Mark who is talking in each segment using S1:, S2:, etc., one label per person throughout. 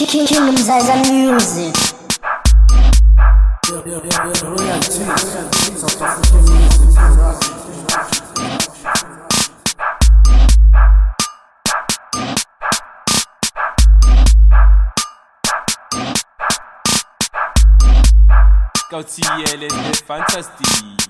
S1: Kingdoms as a music.
S2: Go T.L.S, c'est fantastique.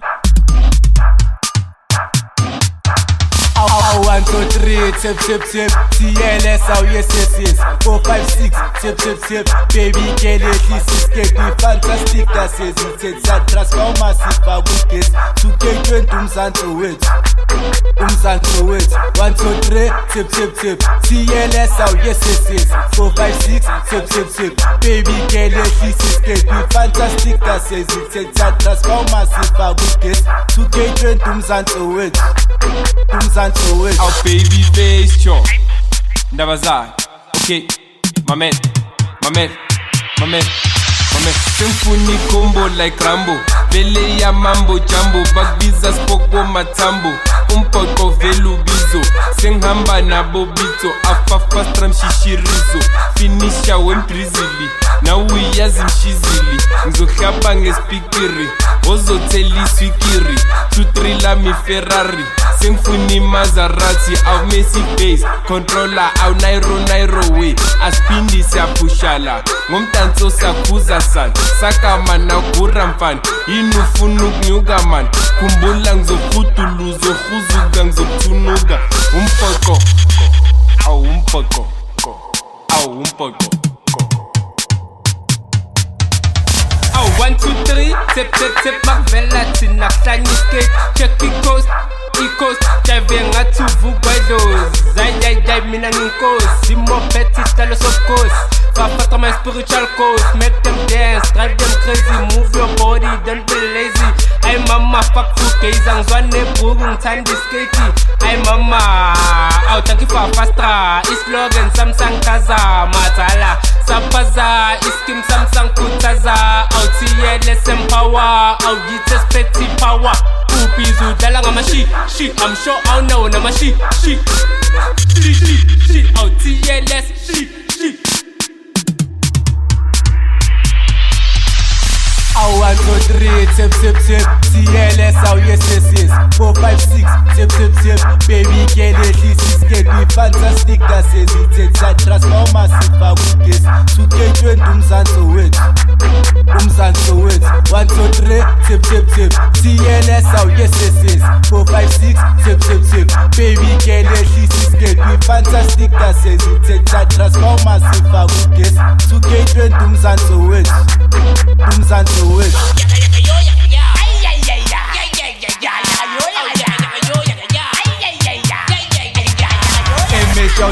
S2: 1, 2, 3, tip, tip, tip. T.L.S, oh yes, yes, yes. 4, 5, 6, tip, tip, tip. Baby, get it, this is getting fantastic. Das ist jetzt ein Transformativ, Fabukes. Zu gehen, umsanto it. 1, 2, 3, tip, tip, tip. T.L.S, oh yes, yes, yes. 4, 5, 6, tip, tip, tip. Baby, get it, this is getting fantastic. Das ist jetzt ein Transformativ, Fabukes. Zu gehen, umsanto it.
S3: Our baby face chop. Never zai. Okay, my man. Symphony combo like Rambo. Vele ya mambo jambo. Bagbiza spoko matambo. Umpoko velu bizo. Senghamba na bobito. Afafa stram shishirizo. Finisha wemprizili. Na uyazi mshizili. Nzokhaba ngespikiri. Ozo teli swikiri. Tutrila mi Ferrari. Symphony Maserati, au Messi face. Controller, au Nairo way. Aspindi siya pushala. Ngomtanzo sakuza san. Saka man na kuramfan. Inufunu nyuga man. Kumbula ngzokutulu. Zokuzuga ngzokutunuga. Umpoko. Au umpoko. Au umpoko. 1, 2, 3, tip, Makvela, Tina, Shiny Skate, check the coast, Jive ngatu vugwedos, Zay, mina ninkos, Simo Petit, T.L.S of course, Papa my spiritual coast, make them dance, drive them crazy, move your body, don't be lazy. Ay mama, fuck fuke, Zangzwane, Bugung, time this skatey. Ay mama, oh thank you for fastra, Islogan, Samsung Kaza, Matala, Sapaza, Iskim Samsung Kutaza, oh T.L.S empower, oh Gitas petty power. Upizu dalanga mashi, I'm sure I'll know na mashi, oh T.L.S, she.
S2: 1, 2, 3, tip, T.L.S, oh yes, 4, 5, 6, tip, baby, get it, this is getting fantastic. Das ist jetzt ein Transformativ, Fabukes. Zu gehen, umsanto it. 1, 2, 3, tip, T.L.S, oh yes, 4, 5, 6, tip, baby, get it, this is getting fantastic. Das ist jetzt ein Transformativ, Fabukes. Zu gehen, umsanto it.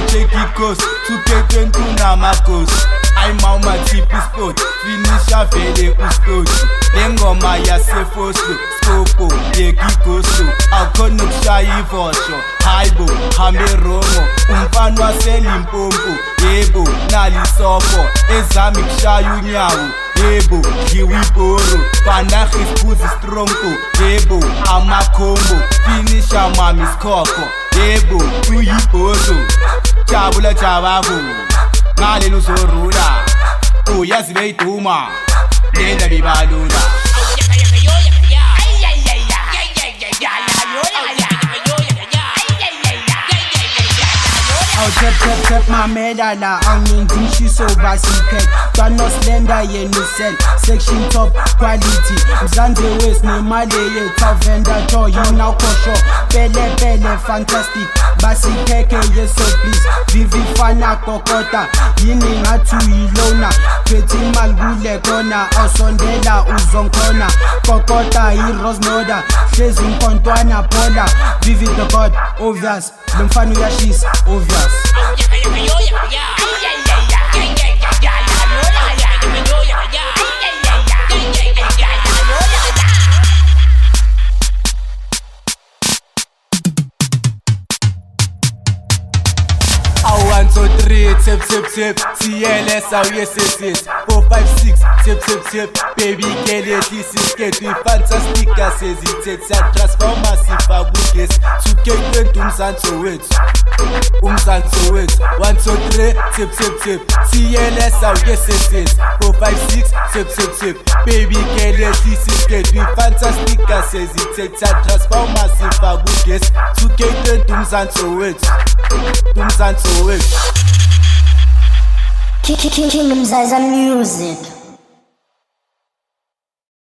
S2: Cheki coast, to get into Namakos. I'm on my tippy spot, finish a vele ustochi. Lengoma ya sefosto, skopo, yeki kosto. Akonuk shayi vosho, haibo, hambe romo. Umpanwa selimpompo, yebo, nali sopo. Ezami kshayu nyawu, yebo, giwiporo. Panachis puzi strompo, yebo, amakombo. Finish a mami's koko. Yebo, tuyiposo, chabula chabavu, ngale nusorula, uyazi beituma, lenda bibalula.
S4: Tap my medala, I'm in she so basic. Thanos lender yenusel, section top quality. Mzanze West ne maleye, top vendor joy, you now kosho. Pele fantastic, basic yes so please. Vivi fana kokota, yini ngatu ilona. Peti malgule kona, osondela uzonkona. Kokota heroes noda, chasing kontwana pola. Vivi the god, obvious, lumfanu yashis, obvious.
S2: Oh, 1, 2, 3, tip, T.L.S, oh yes, 4, 5, 6, tip, baby, get it, this is getting fantastic. Das ist jetzt ein Transformativ, Fabukes. Zu gehen, umsanto it. umzansi wethu 1 2 3 tip tip tip T.L.S awukesesis 4 5 6 tip tip tip baby girl yehlisa iskate we fantastic asezithetha transformer sifaka ugesi 2K20 umzansi wethu
S1: Kingdom Zaza Music.